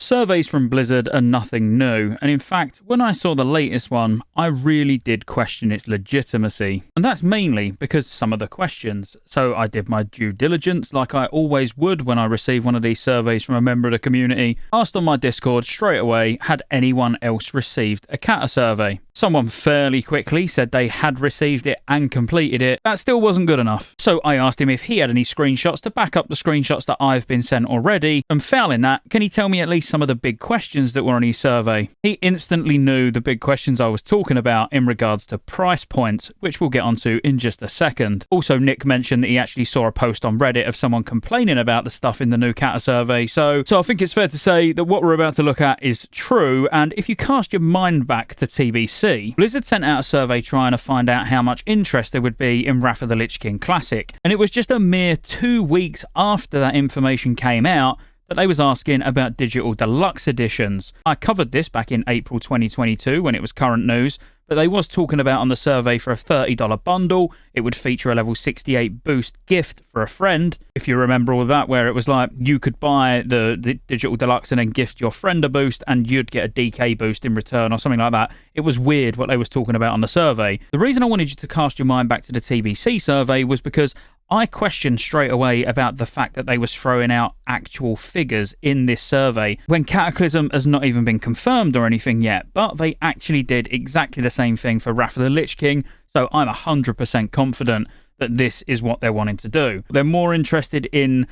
Surveys from Blizzard are nothing new, and in fact, when I saw the latest one, I really did question its legitimacy. And that's mainly because some of the questions. So I did my due diligence like I always would when I receive one of these surveys from a member of the community, asked on my Discord straight away, had anyone else received a cata survey? Someone fairly quickly said they had received it and completed it. That still wasn't good enough. So I asked him if he had any screenshots to back up the screenshots that I've been sent already, and failing that, can he tell me at least some of the big questions that were on his survey? He instantly knew the big questions I was talking about in regards to price points, which we'll get onto in just a second. Also, Nick mentioned that he actually saw a post on Reddit of someone complaining about the stuff in the new cata survey, so I think it's fair to say that what we're about to look at is true, and if you cast your mind back to TBC, Blizzard sent out a survey trying to find out how much interest there would be in Wrath of the Lich King Classic, and it was just a mere 2 weeks after that information came out that they was asking about digital deluxe editions. I covered this back in April 2022 when it was current news, but they was talking about on the survey for a $30 bundle, it would feature a level 68 boost gift for a friend. If you remember all of that, where it was like you could buy the digital deluxe and then gift your friend a boost and you'd get a DK boost in return or something like that. It was weird what they was talking about on the survey. The reason I wanted you to cast your mind back to the TBC survey was because I questioned straight away about the fact that they was throwing out actual figures in this survey when Cataclysm has not even been confirmed or anything yet, but they actually did exactly the same thing for Wrath of the Lich King, so I'm 100% confident that this is what they're wanting to do. They're more interested in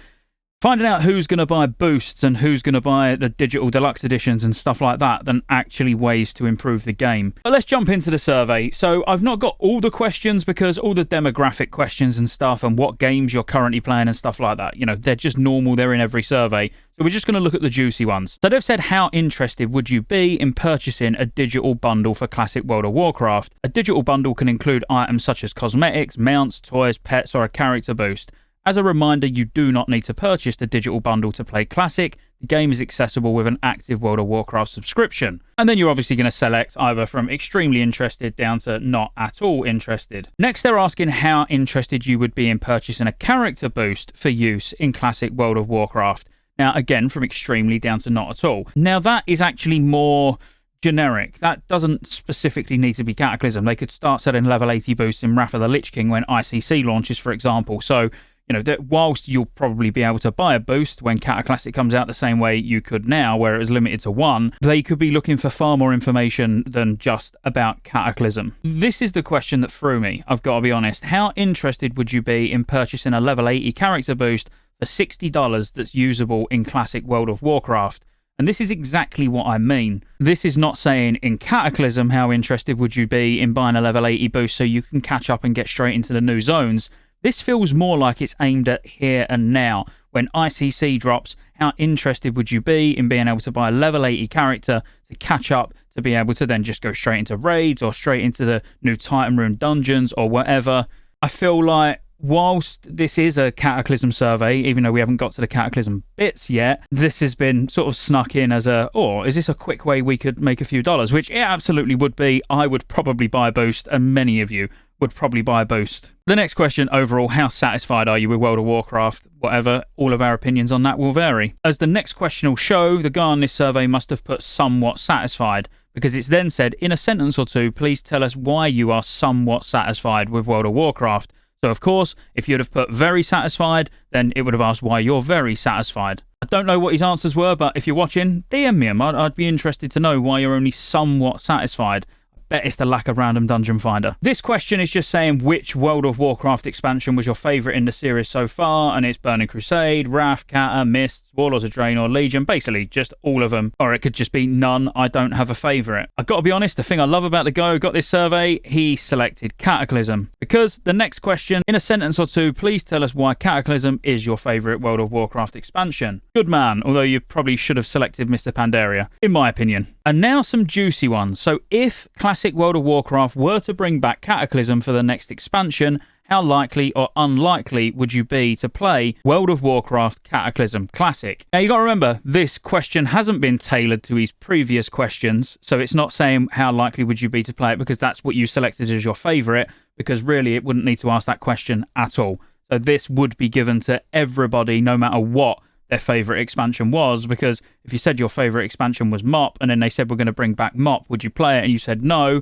finding out who's going to buy boosts and who's going to buy the digital deluxe editions and stuff like that than actually ways to improve the game. But let's jump into the survey. So I've not got all the questions because all the demographic questions and stuff and what games you're currently playing and stuff like that, you know, they're just normal, they're in every survey. So we're just going to look at the juicy ones. So they've said, how interested would you be in purchasing a digital bundle for Classic World of Warcraft? A digital bundle can include items such as cosmetics, mounts, toys, pets, or a character boost. As a reminder, you do not need to purchase the digital bundle to play Classic. The game is accessible with an active World of Warcraft subscription. And then you're obviously going to select either from extremely interested down to not at all interested. Next, they're asking how interested you would be in purchasing a character boost for use in Classic World of Warcraft. Now, again, from extremely down to not at all. Now, that is actually more generic. That doesn't specifically need to be Cataclysm. They could start selling level 80 boosts in Wrath of the Lich King when ICC launches, for example. So, you know, that whilst you'll probably be able to buy a boost when Cataclysm comes out the same way you could now, where it was limited to one, they could be looking for far more information than just about Cataclysm. This is the question that threw me, I've got to be honest. How interested would you be in purchasing a level 80 character boost for $60 that's usable in Classic World of Warcraft? And this is exactly what I mean. This is not saying in Cataclysm how interested would you be in buying a level 80 boost so you can catch up and get straight into the new zones. This feels more like it's aimed at here and now. When ICC drops, how interested would you be in being able to buy a level 80 character to catch up, to be able to then just go straight into raids or straight into the new Titan Rune dungeons or whatever? I feel like whilst this is a Cataclysm survey, even though we haven't got to the Cataclysm bits yet, this has been sort of snuck in as is this a quick way we could make a few dollars? Which it absolutely would be. I would probably buy a boost, and many of you would probably buy a boost. The next question, overall, how satisfied are you with World of Warcraft? Whatever, all of our opinions on that will vary. As the next question will show, the guy on this survey must have put somewhat satisfied, because it's then said, in a sentence or two, please tell us why you are somewhat satisfied with World of Warcraft. So, of course, if you'd have put very satisfied, then it would have asked why you're very satisfied. I don't know what his answers were, but if you're watching, DM me him. I'd be interested to know why you're only somewhat satisfied. I bet it's the lack of random dungeon finder. This question is just saying which World of Warcraft expansion was your favourite in the series so far, and it's Burning Crusade, Wrath, Cata, Mists, Warlords of Draenor, Legion, basically just all of them. Or it could just be none, I don't have a favourite. I've got to be honest, the thing I love about the guy who got this survey, he selected Cataclysm. Because the next question, in a sentence or two, please tell us why Cataclysm is your favourite World of Warcraft expansion. Good man, although you probably should have selected Mr. Pandaria, in my opinion. And now some juicy ones. So if Classic World of Warcraft were to bring back Cataclysm for the next expansion, how likely or unlikely would you be to play World of Warcraft Cataclysm Classic? Now, you got to remember, this question hasn't been tailored to his previous questions, so it's not saying how likely would you be to play it because that's what you selected as your favourite, because really it wouldn't need to ask that question at all. So this would be given to everybody, no matter what their favourite expansion was, because if you said your favourite expansion was Mop and then they said we're going to bring back Mop, would you play it? And you said no.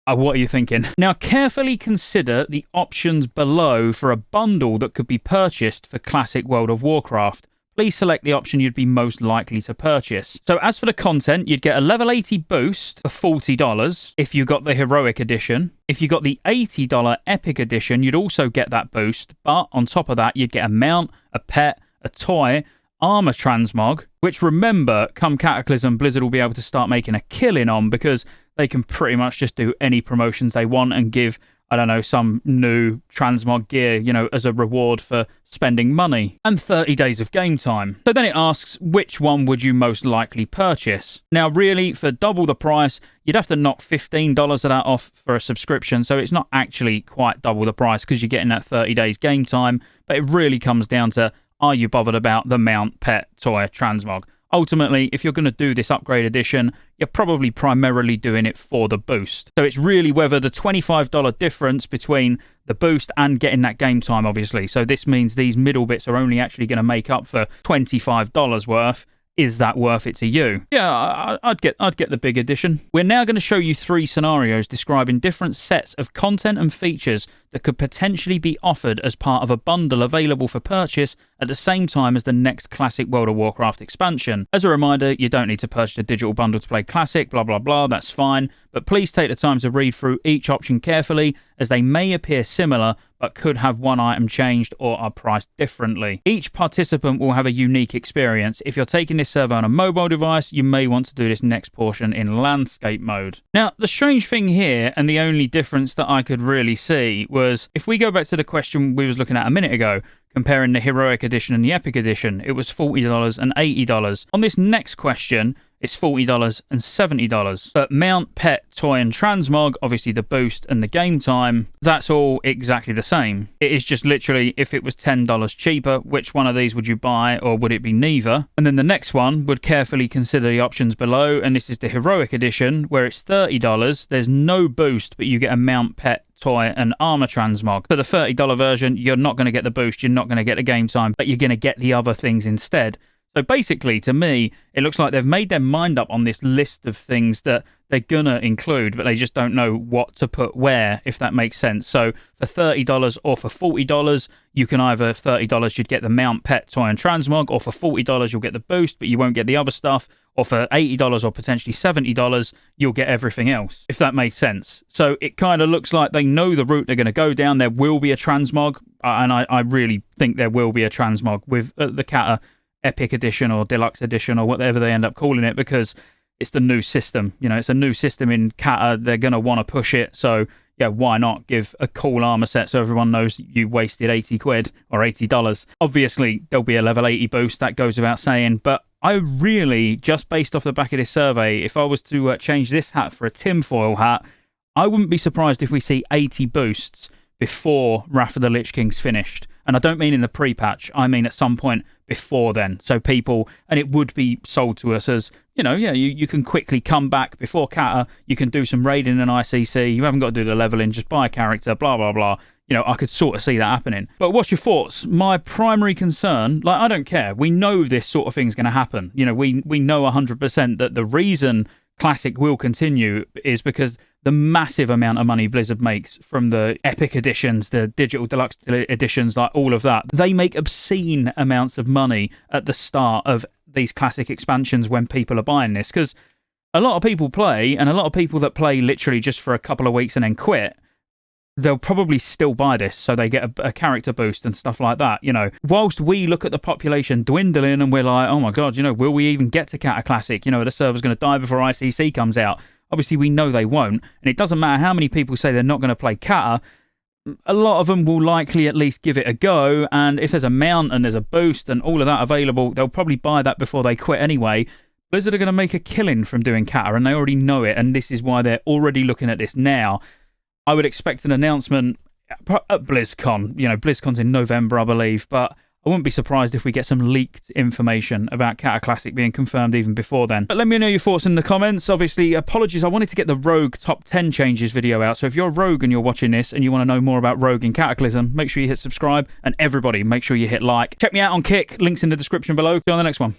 What are you thinking? Now, carefully consider the options below for a bundle that could be purchased for Classic World of Warcraft. Please select the option you'd be most likely to purchase. So as for the content, you'd get a level 80 boost for $40 if you got the Heroic Edition. If you got the $80 Epic Edition, you'd also get that boost, but on top of that, you'd get a mount, a pet, a toy, armor transmog, which, remember, come Cataclysm, Blizzard will be able to start making a killing on, because they can pretty much just do any promotions they want and give, I don't know, some new transmog gear, you know, as a reward for spending money. And 30 days of game time. So then it asks, which one would you most likely purchase? Now, really, for double the price, you'd have to knock $15 of that off for a subscription, so it's not actually quite double the price because you're getting that 30 days game time, but it really comes down to, are you bothered about the mount, pet, toy, transmog? Ultimately, if you're going to do this upgrade edition, you're probably primarily doing it for the boost. So it's really whether the $25 difference between the boost and getting that game time, obviously. So this means these middle bits are only actually going to make up for $25 worth. Is that worth it to you? Yeah, I'd get the big edition. We're now going to show you 3 scenarios describing different sets of content and features that could potentially be offered as part of a bundle available for purchase at the same time as the next Classic World of Warcraft expansion. As a reminder, you don't need to purchase a digital bundle to play Classic, blah blah blah, that's fine, but please take the time to read through each option carefully, as they may appear similar but could have one item changed or are priced differently. Each participant will have a unique experience. If you're taking this survey on a mobile device, you may want to do this next portion in landscape mode. Now, the strange thing here, and the only difference that I could really see, was if we go back to the question we was looking at a minute ago, comparing the Heroic Edition and the Epic Edition, it was $40 and $80. On this next question, it's $40 and $70. But mount, pet, toy and transmog, obviously the boost and the game time, that's all exactly the same. It is just literally, if it was $10 cheaper, which one of these would you buy, or would it be neither? And then the next one would carefully consider the options below, and this is the Heroic Edition, where it's $30. There's no boost, but you get a mount, pet, toy and armor transmog. For the $30 version, you're not going to get the boost, you're not going to get the game time, but you're going to get the other things instead. So basically, to me, it looks like they've made their mind up on this list of things that they're going to include, but they just don't know what to put where, if that makes sense. So for $30 or for $40, you can either, $30 you'd get the mount, pet, toy and transmog, or for $40 you'll get the boost, but you won't get the other stuff, or for $80 or potentially $70, you'll get everything else, if that makes sense. So it kind of looks like they know the route they're going to go down. There will be a transmog, and I really think there will be a transmog with the Cata Epic Edition or Deluxe Edition or whatever they end up calling it, because it's the new system. You know, it's a new system in Cata. They're going to want to push it. So, yeah, why not give a cool armor set so everyone knows you wasted 80 quid or $80. Obviously, there'll be a level 80 boost. That goes without saying. But I really, just based off the back of this survey, if I was to change this hat for a tinfoil hat, I wouldn't be surprised if we see 80 boosts before Wrath of the Lich King's finished. And I don't mean in the pre-patch, I mean at some point before then. So people, and it would be sold to us as, you know, yeah, you can quickly come back before Cata, you can do some raiding and ICC, you haven't got to do the leveling, just buy a character, blah, blah, blah. You know, I could sort of see that happening. But what's your thoughts? My primary concern, like, I don't care. We know this sort of thing's going to happen. You know, we know 100% that the reason Classic will continue is because the massive amount of money Blizzard makes from the Epic Editions, the Digital Deluxe Editions, like all of that. They make obscene amounts of money at the start of these Classic expansions when people are buying this, because a lot of people play, and a lot of people that play literally just for a couple of weeks and then quit, they'll probably still buy this, so they get a character boost and stuff like that, you know. Whilst we look at the population dwindling and we're like, oh my god, you know, will we even get to Cata Classic? You know, the server's going to die before ICC comes out. Obviously, we know they won't, and it doesn't matter how many people say they're not going to play Cata, a lot of them will likely at least give it a go, and if there's a mount and there's a boost and all of that available, they'll probably buy that before they quit anyway. Blizzard are going to make a killing from doing Cata, and they already know it, and this is why they're already looking at this now. I would expect an announcement at BlizzCon. You know, BlizzCon's in November, I believe, but I I wouldn't be surprised if we get some leaked information about Cataclysm being confirmed even before then. But let me know your thoughts in the comments. Obviously, apologies, I wanted to get the Rogue top 10 changes video out, so if you're Rogue and you're watching this and you want to know more about Rogue in Cataclysm, make sure you hit subscribe, and everybody, make sure you hit like. Check me out on Kick, links in the description below. See you on the next one.